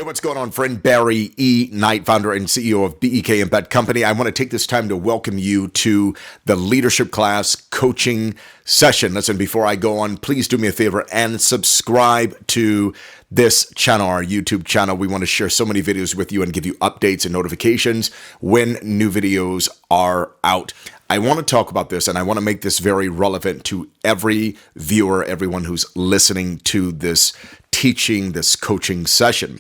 What's going on, friend? Barry E. Knight, founder and CEO of BEK Embed Company. I want to take this time to welcome you to the leadership class coaching session. Listen, before I go on, please do me a favor and subscribe to this channel, our YouTube channel. We want to share so many videos with you and give you updates and notifications when new videos are out. I want to talk about this, and I want to make this very relevant to every viewer, everyone who's listening to this teaching, this coaching session.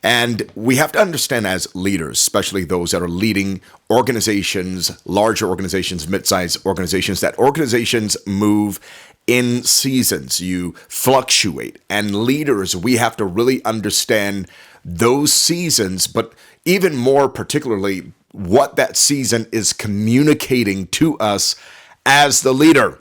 And we have to understand as leaders, especially those that are leading organizations, larger organizations, mid-sized organizations, that organizations move in seasons. You fluctuate. And leaders, we have to really understand those seasons, but even more particularly, what that season is communicating to us as the leader.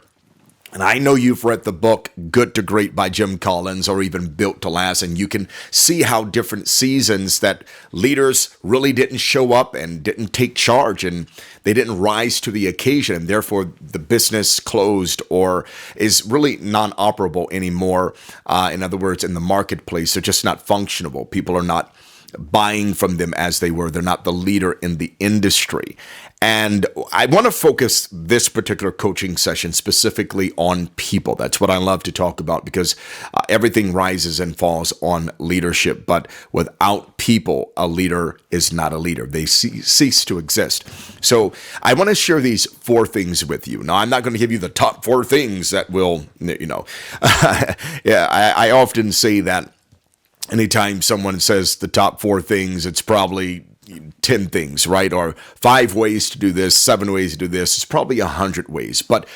And I know you've read the book Good to Great by Jim Collins, or even Built to Last, and you can see how different seasons that leaders really didn't show up and didn't take charge, and they didn't rise to the occasion, and therefore the business closed or is really non-operable anymore. In other words, in the marketplace, they're just not functionable. People are not buying from them as they were. They're not the leader in the industry. And I want to focus this particular coaching session specifically on people. That's what I love to talk about, because everything rises and falls on leadership. But without people, a leader is not a leader. They cease to exist. So I want to share these 4 things with you. Now, I'm not going to give you the top 4 things that will, I often say that anytime someone says the top 4 things, it's probably 10 things, right? Or 5 ways to do this, 7 ways to do this. It's probably 100 ways. But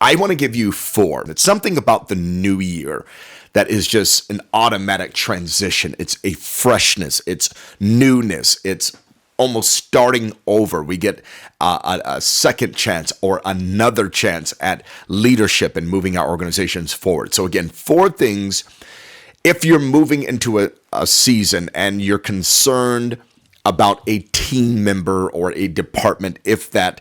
I want to give you 4. It's something about the new year that is just an automatic transition. It's a freshness. It's newness. It's almost starting over. We get a second chance or another chance at leadership and moving our organizations forward. So again, 4 things. If you're moving into a season and you're concerned about a team member or a department, if that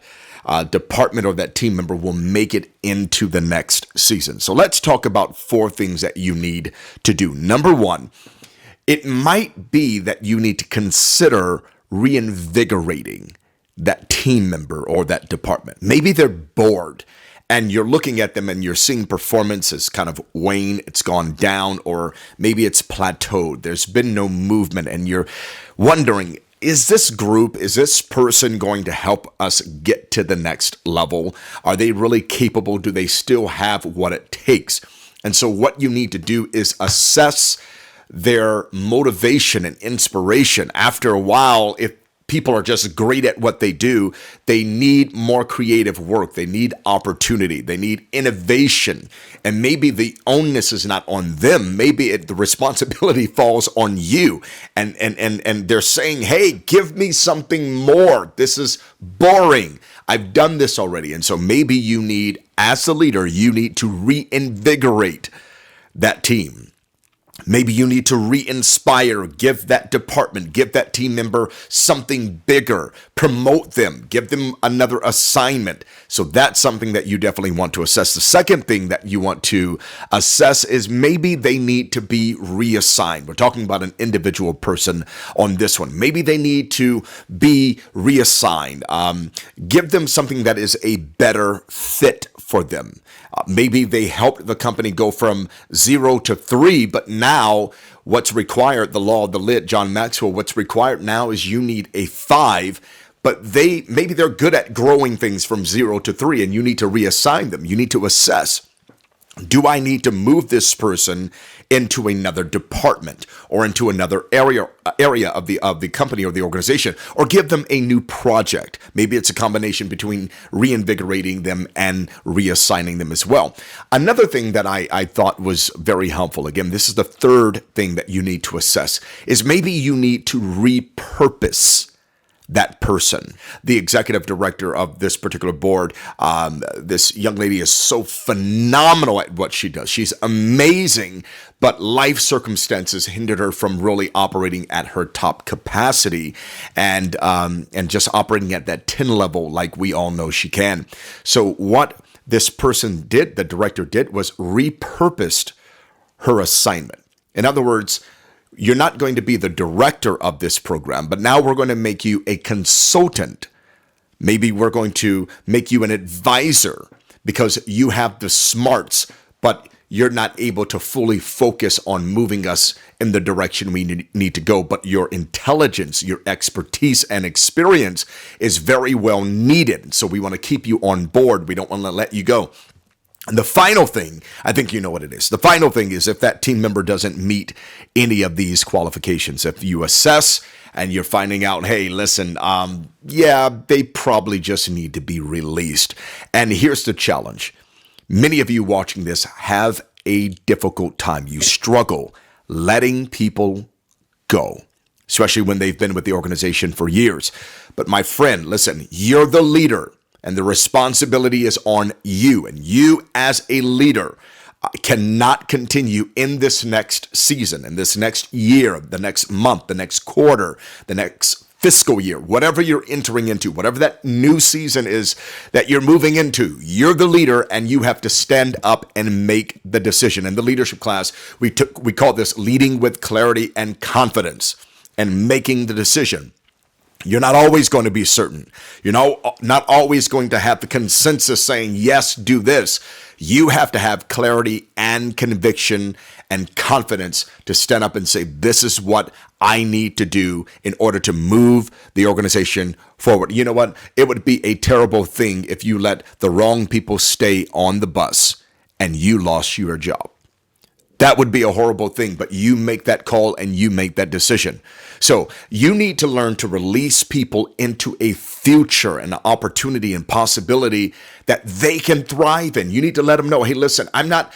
department or that team member will make it into the next season. So let's talk about 4 things that you need to do. Number 1, it might be that you need to consider reinvigorating that team member or that department. Maybe they're bored, and you're looking at them and you're seeing performance is kind of wane, it's gone down, or maybe it's plateaued. There's been no movement, and you're wondering, is this group, is this person going to help us get to the next level? Are they really capable? Do they still have what it takes? And so what you need to do is assess their motivation and inspiration. After a while, if people are just great at what they do, they need more creative work. They need opportunity. They need innovation. And maybe the onus is not on them. Maybe the responsibility falls on you. And they're saying, hey, give me something more. This is boring. I've done this already. And so maybe you need, as the leader, you need to reinvigorate that team. Maybe you need to re-inspire, give that department, give that team member something bigger, promote them, give them another assignment. So that's something that you definitely want to assess. The second thing that you want to assess is maybe they need to be reassigned. We're talking about an individual person on this one. Maybe they need to be reassigned. Give them something that is a better fit for them. Maybe they helped the company go from 0 to 3, but now what's required, the law of the lid, John Maxwell, what's required now is you need a 5, but maybe they're good at growing things from 0 to 3, and you need to reassign them. You need to assess, do I need to move this person into another department or into another area of the company or the organization, or give them a new project? Maybe it's a combination between reinvigorating them and reassigning them as well. Another thing that I thought was very helpful, again, this is the third thing that you need to assess, is maybe you need to repurpose that person. The executive director of this particular board, this young lady is so phenomenal at what she does. She's amazing, but life circumstances hindered her from really operating at her top capacity and just operating at that 10 level like we all know she can. So what this person did, the director did, was repurposed her assignment. In other words, you're not going to be the director of this program, but now we're going to make you a consultant. Maybe we're going to make you an advisor because you have the smarts, but you're not able to fully focus on moving us in the direction we need to go. But your intelligence, your expertise, and experience is very well needed. So we want to keep you on board. We don't want to let you go. And the final thing, I think you know what it is. The final thing is if that team member doesn't meet any of these qualifications, if you assess and you're finding out, hey, listen, they probably just need to be released. And here's the challenge. Many of you watching this have a difficult time. You struggle letting people go, especially when they've been with the organization for years. But my friend, listen, you're the leader and the responsibility is on you. And you as a leader cannot continue in this next season, in this next year, the next month, the next quarter, the next fiscal year, whatever you're entering into, whatever that new season is that you're moving into, you're the leader and you have to stand up and make the decision. In the leadership class, we call this leading with clarity and confidence and making the decision. You're not always going to be certain. You're not always going to have the consensus saying, yes, do this. You have to have clarity and conviction and confidence to stand up and say, this is what I need to do in order to move the organization forward. You know what? It would be a terrible thing if you let the wrong people stay on the bus and you lost your job. That would be a horrible thing, but you make that call and you make that decision. So you need to learn to release people into a future, an opportunity and possibility that they can thrive in. You need to let them know, hey, listen, I'm not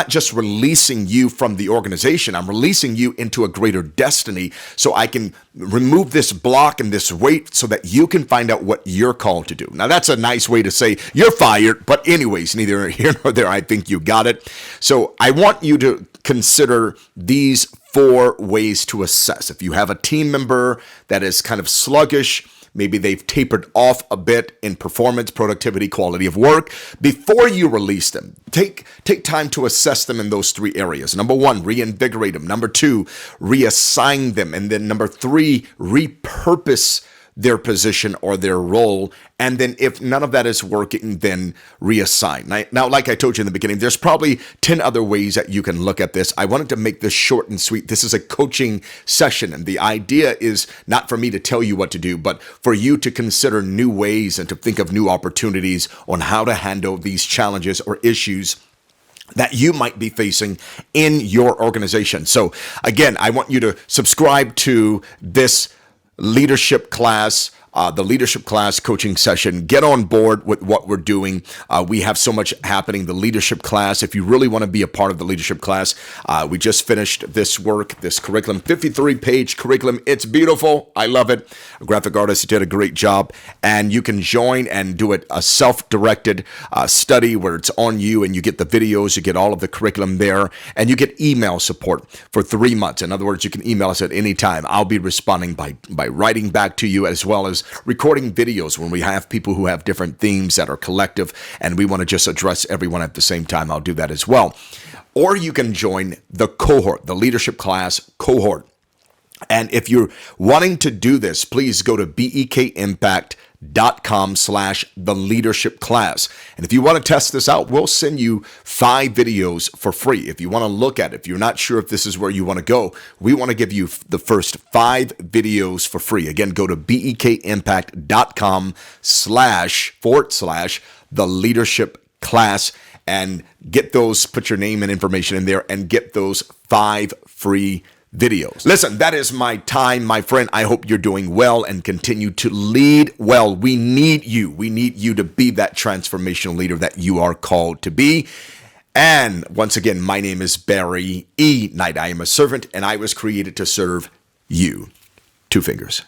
just releasing you from the organization. I'm releasing you into a greater destiny so I can remove this block and this weight so that you can find out what you're called to do. Now, that's a nice way to say you're fired, but anyways, neither here nor there. I think you got it. So I want you to consider these 4 ways to assess. If you have a team member that is kind of sluggish, maybe they've tapered off a bit in performance, productivity, quality of work, before you release them, take time to assess them in those 3 areas. Number 1, reinvigorate them. Number 2, reassign them. And then number 3, repurpose their position or their role. And then if none of that is working, then reassign. Now, like I told you in the beginning, there's probably 10 other ways that you can look at this. I wanted to make this short and sweet. This is a coaching session. And the idea is not for me to tell you what to do, but for you to consider new ways and to think of new opportunities on how to handle these challenges or issues that you might be facing in your organization. So again, I want you to subscribe to this leadership class, the leadership class coaching session. Get on board with what we're doing. We have so much happening. The leadership class, if you really want to be a part of the leadership class, we just finished this work, this curriculum, 53-page curriculum. It's beautiful. I love it. A graphic artist did a great job. And you can join and do it a self-directed study where it's on you and you get the videos, you get all of the curriculum there, and you get email support for 3 months. In other words, you can email us at any time. I'll be responding by writing back to you, as well as recording videos when we have people who have different themes that are collective and we want to just address everyone at the same time. I'll do that as well. Or you can join the cohort, the leadership class cohort. And if you're wanting to do this, please go to bekimpact.com/the leadership class. And if you want to test this out, we'll send you 5 videos for free. If you want to look at it, if you're not sure if this is where you want to go, we want to give you the first 5 videos for free. Again, go to bekimpact.com/the leadership class and get those, put your name and information in there and get those 5 free videos. Listen, that is my time, my friend. I hope you're doing well and continue to lead well. We need you. We need you to be that transformational leader that you are called to be. And once again, my name is Barry E. Knight. I am a servant and I was created to serve you. 2 fingers.